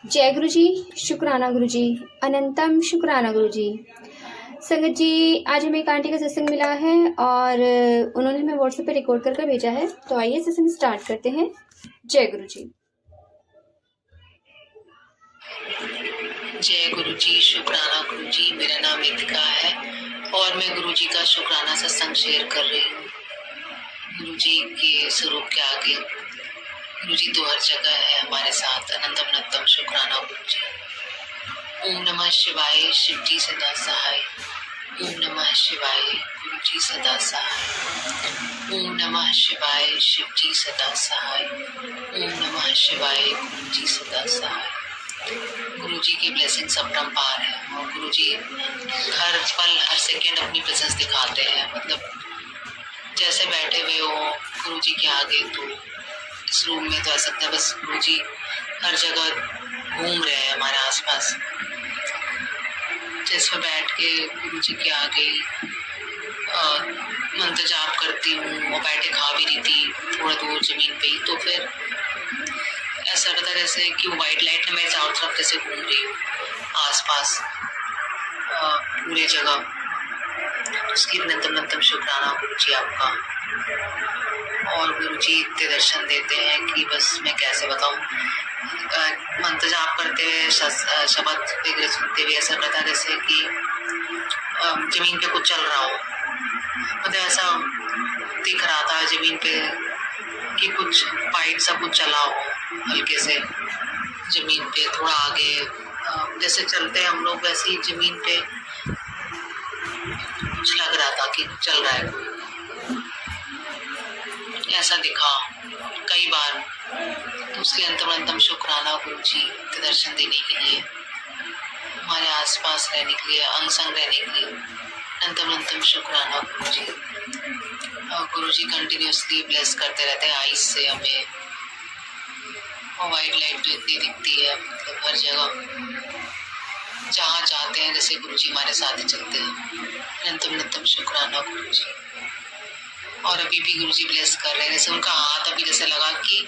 जय गुरु जी, शुक्राना गुरु जी, अनंतम शुक्राना गुरु जी। संगत जी, आज हमें एक आंटी का सत्संग मिला है और उन्होंने हमें व्हाट्सएप पे रिकॉर्ड कर भेजा है। तो आइए सत्संग स्टार्ट करते हैं। जय गुरु जी। जय गुरु जी, शुक्राना गुरु जी। मेरा नाम रितिका है और मैं गुरु जी का शुक्राना सत्संग शेयर कर रही हूँ। गुरु जी के स्वरूप के आगे गुरु जी तो हर जगह है हमारे साथ। अनंतम अनंतम शुक्राना गुरु जी। ओम नमः शिवाय, शिव जी सदा सहाय। ओम नमः शिवाय, गुरु जी सदा सहाय। ओम नमः शिवाय, शिव जी सदा सहाय। ओम नमः शिवाय, गुरु जी सदा सहाय। गुरु जी की ब्लेसिंग्स अपरंपार है और गुरु जी हर पल हर सेकेंड अपनी प्रेजेंस दिखाते हैं। मतलब जैसे बैठे हुए हो गुरु जी के आगे, तो इस रूम में तो ऐसा लगता है बस गुरु जी हर जगह घूम रहे हैं हमारे आसपास। जैसे बैठ के गुरु जी के आगे मंत्र जाप करती हूँ और बैठे खा भी रही थी थोड़ा दूर जमीन पे ही, तो फिर ऐसा लगता है जैसे कि वो वाइट लाइट ने मेरे चारों तरफ जैसे घूम रही हूँ आसपास पूरे जगह। उसकी अनंतम शुक्राना गुरु जी आपका। और गुरु जी इतने दर्शन देते हैं कि बस मैं कैसे बताऊं। मंत्र जाप करते हुए शब्द वगैरह सुनते हुए ऐसा लगता है जैसे कि जमीन पे कुछ चल रहा हो। मतलब ऐसा दिख रहा था जमीन पे कि कुछ वाइट सा कुछ चला हो हल्के से जमीन पे, थोड़ा आगे जैसे चलते हैं हम लोग वैसे ही जमीन पे कुछ लग रहा था कि चल रहा है कोई। ऐसा दिखा कई बार। तो उसके अंतम शुक्राना गुरु जी के दर्शन देने के लिए, हमारे आसपास रहने के लिए, अंग संग रहने के लिए अंतम शुक्राना गुरु जी। और गुरु जी कंटिन्यूसली ब्लेस करते रहते हैं आइस से हमें। और वाइट लाइट तो इतनी दिखती है मतलब हर जगह जहाँ जाते हैं जैसे गुरु जी हमारे साथ ही चलते हैं। अनंतम शुक्राना गुरु जी। और अभी भी गुरु जी ब्लेस कर रहे हैं। जैसे उनका हाथ अभी जैसे लगा कि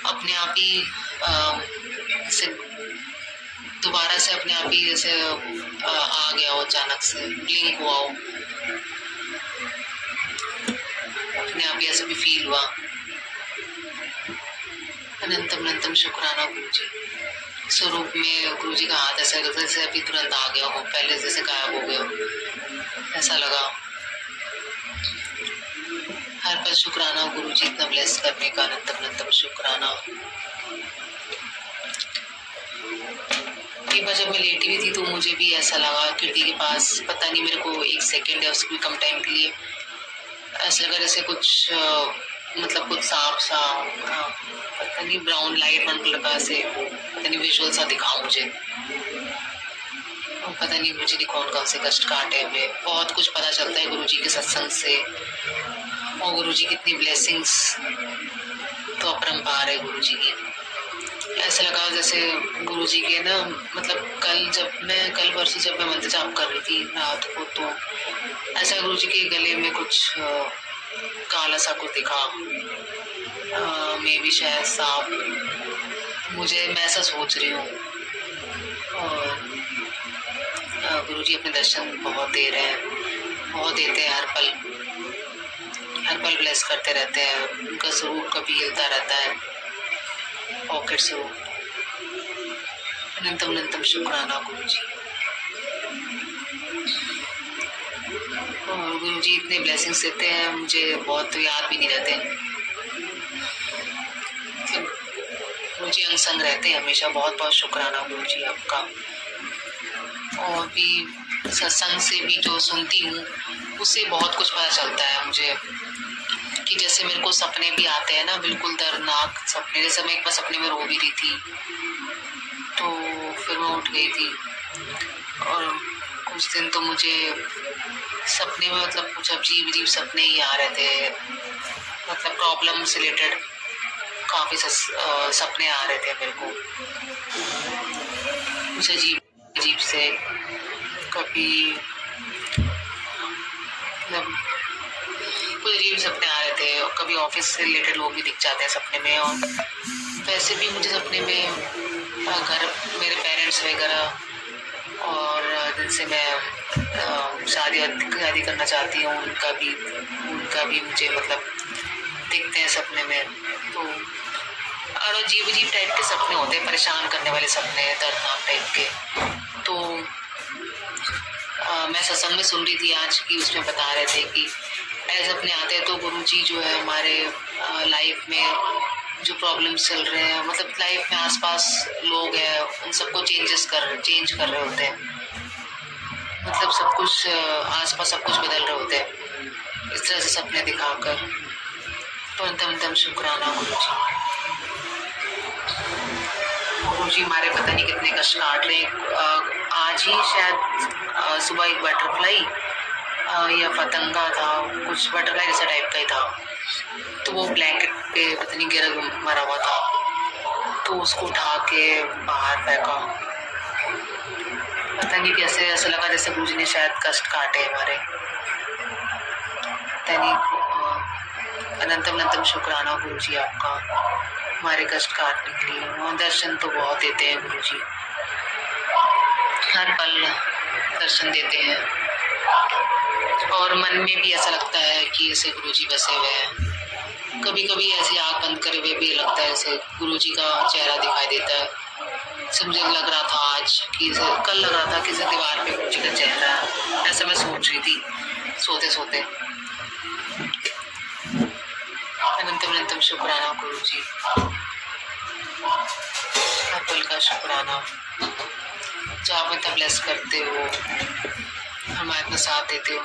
अपने आप ही जैसे दोबारा से अपने आप ही जैसे आ गया हो, अचानक से ब्लिंक हुआ हो, अपने आप ही ऐसे भी फील हुआ। अनंतम शुक्राना गुरु जी। स्वरूप में गुरु जी का हाथ ऐसा लगता है जैसे अभी तुरंत आ गया हो, पहले जैसे गायब हो गया हो ऐसा लगा। हर पल शुक्राना गुरु जी इतना ब्लेस करने का। अनंतम शुक्राना। एक बार जब मैं लेटी हुई थी तो मुझे भी ऐसा लगा खिड़की के पास, पता नहीं मेरे को एक सेकेंड या उसके कम टाइम के लिए ऐसा लगा जैसे कुछ मतलब कुछ सांप सा पता नहीं ब्राउन लाइट मन लगा से, पता नहीं विजुअल सा दिखा मुझे। पता नहीं मुझे नहीं कौन से कष्ट काटे हुए। बहुत कुछ पता चलता है गुरु जी के सत्संग से। और गुरु जी कितनी ब्लेसिंग्स तो अपरंपार है गुरु जी की। ऐसा लगा जैसे गुरु जी के ना, मतलब कल परसों जब मैं मंत्र जाप कर रही थी रात को, तो ऐसा गुरु जी के गले में कुछ काला सा कुछ दिखा, मे भी शायद सांप। मैं ऐसा सोच रही हूँ। और गुरु जी अपने दर्शन बहुत दे रहे हैं, बहुत देते हैं। हर पल ब्लेस करते रहते हैं। उनका स्वरूप कभी हिलता रहता है, पॉकेट स्वरूप। अनंतम शुक्राना गुरु जी। और गुरु जी इतने ब्लेसिंग्स देते हैं, मुझे बहुत तो याद भी नहीं रहते। गुरु जी अंग संग रहते हैं हमेशा। बहुत बहुत शुक्राना गुरु जी आपका। और भी सत्संग से भी जो सुनती हूँ उससे बहुत कुछ पता चलता है मुझे, कि जैसे मेरे को सपने भी आते हैं ना, बिल्कुल दर्दनाक सपने। जैसे मैं एक बार सपने में रो भी रही थी, तो फिर मैं उठ गई थी। और कुछ दिन तो मुझे सपने में मतलब कुछ अजीब सपने ही आ रहे थे। मतलब प्रॉब्लम से रिलेटेड काफी सपने आ रहे थे मेरे को, कुछ अजीब से। कभी मतलब कुछ अजीब सपने आ रहे थे। और कभी ऑफिस से रिलेटेड लोग भी दिख जाते हैं सपने में। और वैसे भी मुझे सपने में घर मेरे पेरेंट्स वगैरह और जिनसे मैं शादी करना चाहती हूँ उनका भी मुझे मतलब दिखते हैं सपने में। तो और अजीब टाइप के सपने होते हैं, परेशान करने वाले सपने, दर्दनाक टाइप के। तो मैं सत्संग में सुन रही थी आज की, उसमें बता रहे थे कि ऐसे सपने आते हैं तो गुरुजी जो है हमारे लाइफ में जो प्रॉब्लम्स चल रहे हैं, मतलब लाइफ में आसपास लोग हैं उन सबको चेंज कर रहे होते हैं, मतलब सब कुछ आसपास सब कुछ बदल रहे होते हैं इस तरह से सपने दिखाकर। तो दम शुक्राना गुरुजी हमारे पता नहीं कितने कष्ट काट रहे हैं। आज ही शायद सुबह एक बटरफ्लाई या पतंगा था, कुछ बटरफ्लाई जैसा टाइप का ही था, तो वो ब्लैंकेट पे पता नहीं गिर मरा हुआ था, तो उसको उठा के बाहर फेंका। पता नहीं कैसे ऐसा लगा जैसे गुरुजी ने शायद कष्ट काटे हमारे। अनंतम शुक्राना गुरुजी आपका हमारे कष्ट काटने के लिए। और दर्शन तो बहुत देते हैं गुरुजी, हर पल दर्शन देते हैं और मन में भी ऐसा लगता है कि ऐसे गुरुजी बसे हुए हैं। कभी कभी ऐसे आँख बंद करे हुए भी लगता है ऐसे गुरुजी का चेहरा दिखाई देता है। से मुझे लग रहा था आज कि कल लग रहा था कि दीवार पे गुरुजी का चेहरा है, ऐसा मैं सोच रही थी सोते सोते। अनंतम शुक्राना गुरुजी, हर पल का शुक्राना जो आप इतना ब्लेस करते हो, हमारे इतना साथ देते हो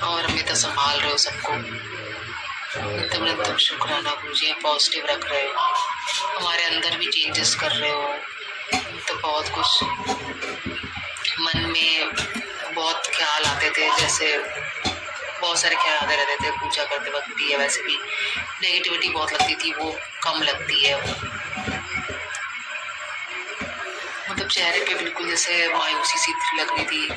और हमें तो संभाल रहे हो सबको। अनंतम शुक्राना गुरुजी, पॉजिटिव रख रहे हो, हमारे अंदर भी चेंजेस कर रहे हो। तो बहुत कुछ मन में बहुत ख्याल आते थे, जैसे बहुत सारे ख्याल आते रहते थे पूजा करते वक्त भी, या वैसे भी नेगेटिविटी बहुत लगती थी, वो कम लगती है। मतलब चेहरे पे बिल्कुल जैसे मायूसी सी लग रही थी,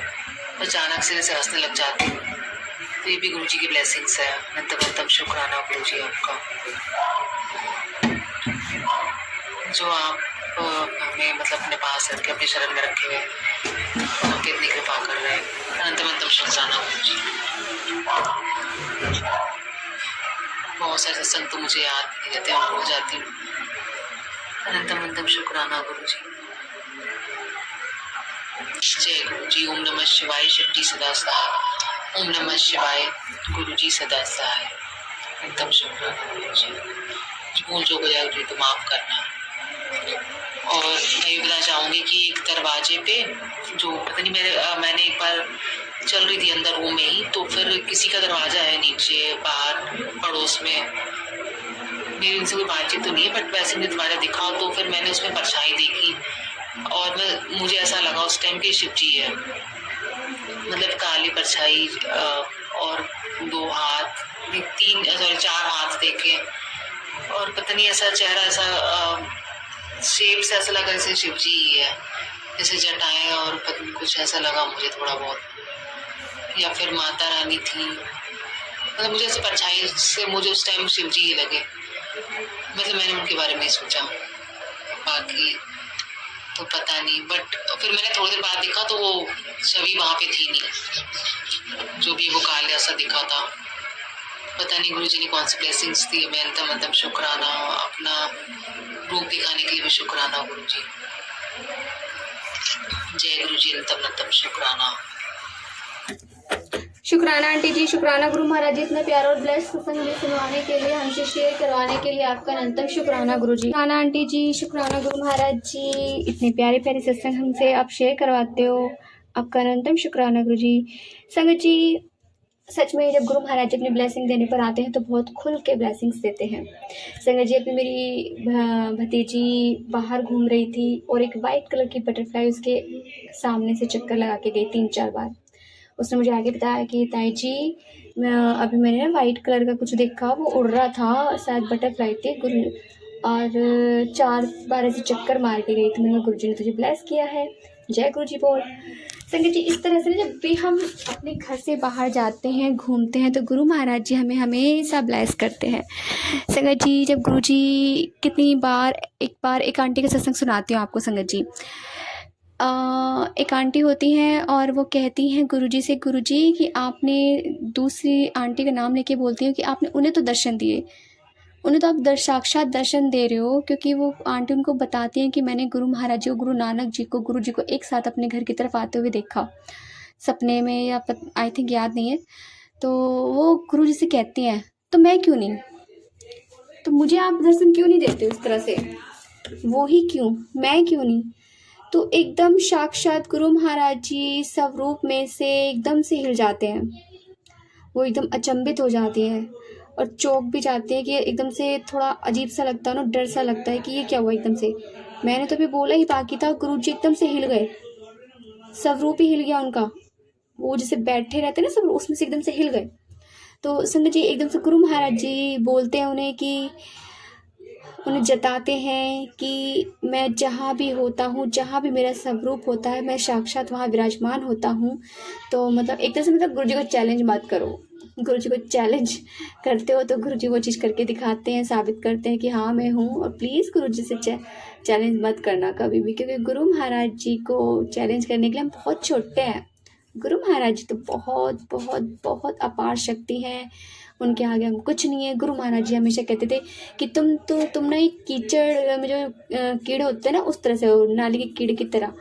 अचानक से जैसे हंसने लग जाती। तो ये भी गुरुजी की ब्लेसिंग्स है। अनंतम शुक्राना गुरुजी आपका, जो आप हमें मतलब अपने पास रख के अपने शरण में रखे हुए आपके इतनी कृपा कर रहे हैं। अनंतम शुक्राना गुरुजी। बहुत सारे सत्संग तो मुझे याद नहीं रहते, मैं भूल जाती हूँ। अनंतम शुक्राना गुरुजी। जय गुरुजी। ओम नमः शिवाय। शिवजी सदा सहाय। ओम नमः शिवाय। गुरुजी सदा सहाय। अनंतम शुक्राना गुरुजी। भूल जो हो जाए गुरुजी तो माफ करना। और मैं ये बताना चाहूंगी कि एक दरवाजे पे जो पता नहीं मैंने एक बार चल रही थी अंदर रूम में ही, तो फिर किसी का दरवाजा है नीचे बाहर पड़ोस में, मेरी उनसे कोई बातचीत तो नहीं है, बट वैसे मुझे दरवाजा दिखा, तो फिर मैंने उसमें परछाई देखी और मुझे ऐसा लगा उस टाइम की शिवजी है, मतलब काली परछाई और 2 हाथ 4 हाथ देखे, और पता नहीं ऐसा चेहरा ऐसा शेप से ऐसा लगा जैसे शिवजी ही है, जैसे जटाएं, और पता नहीं कुछ ऐसा लगा मुझे थोड़ा बहुत, या फिर माता रानी थी, मतलब मुझे ऐसे परछाई से मुझे उस टाइम शिवजी ही लगे, मतलब मैंने उनके बारे में सोचा, बाकी तो पता नहीं। बट फिर मैंने थोड़ी देर बाद देखा तो वो छवि वहाँ पे थी नहीं, जो भी वो काले ऐसा दिखा था, पता नहीं गुरुजी ने कौन सी ब्लेसिंग्स दी। मैं अनंतम शुक्राना, अपना रूप दिखाने के लिए भी शुक्राना गुरुजी। जय गुरुजी। अनंतम शुक्राना। शुक्राना आंटी जी, शुक्राना गुरु महाराज जी, इतना प्यारा और ब्लेस सत्संग हमें सुनवाने के लिए, हमसे शेयर करवाने के लिए आपका अनंतम शुक्राना गुरु जी। शुक्राना आंटी जी, शुक्राना गुरु महाराज जी, इतने प्यारे प्यारे सत्संग हमसे आप शेयर करवाते हो, आपका अनंतम शुक्राना गुरु जी। संगत जी, सच में जब गुरु महाराज जी अपनी ब्लेसिंग देने पर आते हैं तो बहुत खुल के ब्लेसिंग्स देते हैं। संगत जी, अभी मेरी भतीजी बाहर घूम रही थी और एक वाइट कलर की बटरफ्लाई उसके सामने से चक्कर लगा के गई 3-4 बार। उसने मुझे आगे बताया कि ताई जी, अभी मैंने ना वाइट कलर का कुछ देखा, वो उड़ रहा था, शायद बटरफ्लाई थी, और 4 बार ऐसे चक्कर मार के गई। तो मैंने गुरु जी ने तुझे ब्लेस किया है। जय गुरु जी बोल। संगत जी, इस तरह से ना जब भी हम अपने घर से बाहर जाते हैं, घूमते हैं, तो गुरु महाराज जी हमें हमेशा ब्लेस करते हैं। संगत जी, जब गुरु जी कितनी बार एक आंटी का सत्संग सुनाती हूँ आपको संगत जी। एक आंटी होती हैं और वो कहती हैं गुरुजी से, गुरुजी कि आपने, दूसरी आंटी का नाम लेके बोलती हूँ कि आपने उन्हें तो दर्शन दिए, उन्हें तो आप साक्षात दर्शन दे रहे हो, क्योंकि वो आंटी उनको बताती हैं कि मैंने गुरु महाराज जी को, गुरु नानक जी को, गुरु जी को एक साथ अपने घर की तरफ आते हुए देखा सपने में, या आई थिंक याद नहीं है। तो वो गुरु जी से कहती हैं तो मैं क्यों नहीं, तो मुझे आप दर्शन क्यों नहीं देते इस तरह से, वो ही क्यों, मैं क्यों नहीं। तो एकदम साक्षात गुरु महाराज जी स्वरूप में से एकदम से हिल जाते हैं, वो एकदम अचंभित हो जाती हैं और चौंक भी जाते हैं कि एकदम से थोड़ा अजीब सा लगता है ना, डर सा लगता है कि ये क्या हुआ एकदम से। मैंने तो अभी बोला ही बाकी था, गुरु जी एकदम से हिल गए, स्वरूप ही हिल गया उनका, वो जैसे बैठे रहते हैं ना स्वरूप, उसमें से एकदम से हिल गए। तो संगत जी, एकदम से गुरु महाराज जी बोलते हैं उन्हें कि, उन्हें जताते हैं कि मैं जहाँ भी होता हूँ, जहाँ भी मेरा स्वरूप होता है, मैं साक्षात वहाँ विराजमान होता हूँ। तो मतलब एक तरह से मतलब गुरु जी को चैलेंज मत करो, गुरु जी को चैलेंज करते हो तो गुरु जी वो चीज़ करके दिखाते हैं, साबित करते हैं कि हाँ मैं हूँ। और प्लीज़ गुरु जी से चैलेंज मत करना कभी भी, क्योंकि गुरु महाराज जी को चैलेंज करने के लिए हम बहुत छोटे हैं। गुरु महाराज जी तो बहुत बहुत बहुत अपार शक्ति है, उनके आगे हम कुछ नहीं है। गुरु महाराज जी हमेशा कहते थे कि तुम ना एक कीचड़ में जो कीड़े होते हैं ना, उस तरह से हो, नाली के कीड़े की तरह,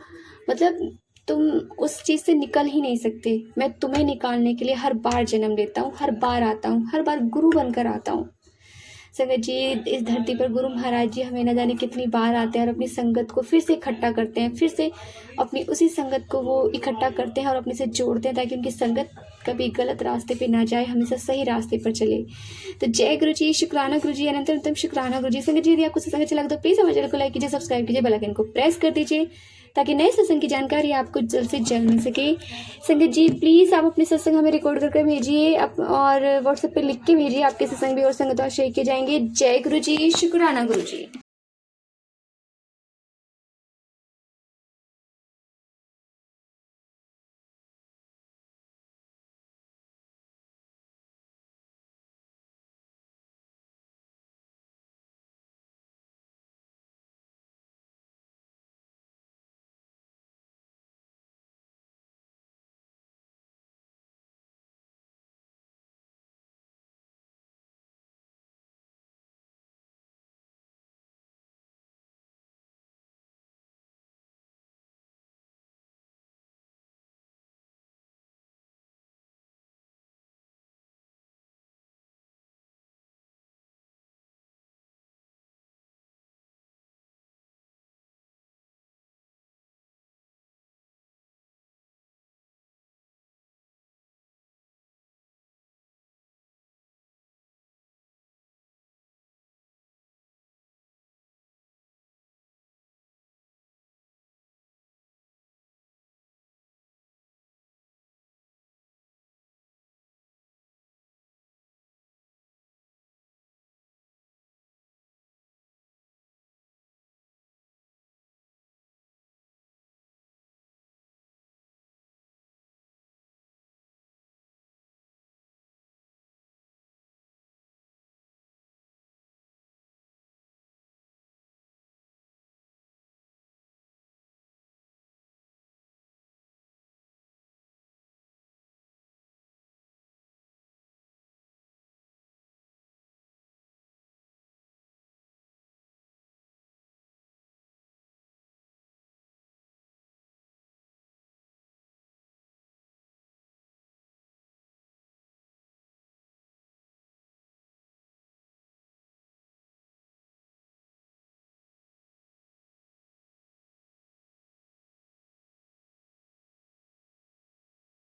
मतलब तुम उस चीज़ से निकल ही नहीं सकते। मैं तुम्हें निकालने के लिए हर बार जन्म लेता हूँ, हर बार आता हूँ, हर बार गुरु बनकर आता हूँ। संगत जी, इस धरती पर गुरु महाराज जी हमें न जाने कितनी बार आते हैं और अपनी संगत को फिर से इकट्ठा करते हैं, फिर से अपनी उसी संगत को वो इकट्ठा करते हैं और अपने से जोड़ते हैं, ताकि उनकी संगत कभी गलत रास्ते पे ना जाए, हमेशा सही रास्ते पर चले। तो जय गुरु जी, शुक्राना गुरु जी, अनंतम शुक्राना गुरु जी। संगत जी, यदि आपको सत्संग अच्छा लगा तो प्लीज़ हमारे चैनल को लाइक कीजिए, सब्सक्राइब कीजिए, बेल आइकन को प्रेस कर दीजिए, ताकि नए सत्संग की जानकारी आपको जल्द से जल्द मिल सके। संगत जी, प्लीज़ आप अपने सत्संग हमें रिकॉर्ड करके भेजिए और व्हाट्सएप पे लिख के भेजिए, आपके सत्संग भी और संगत और शेयर किए जाएंगे। जय गुरु जी, शुक्राना गुरु जी।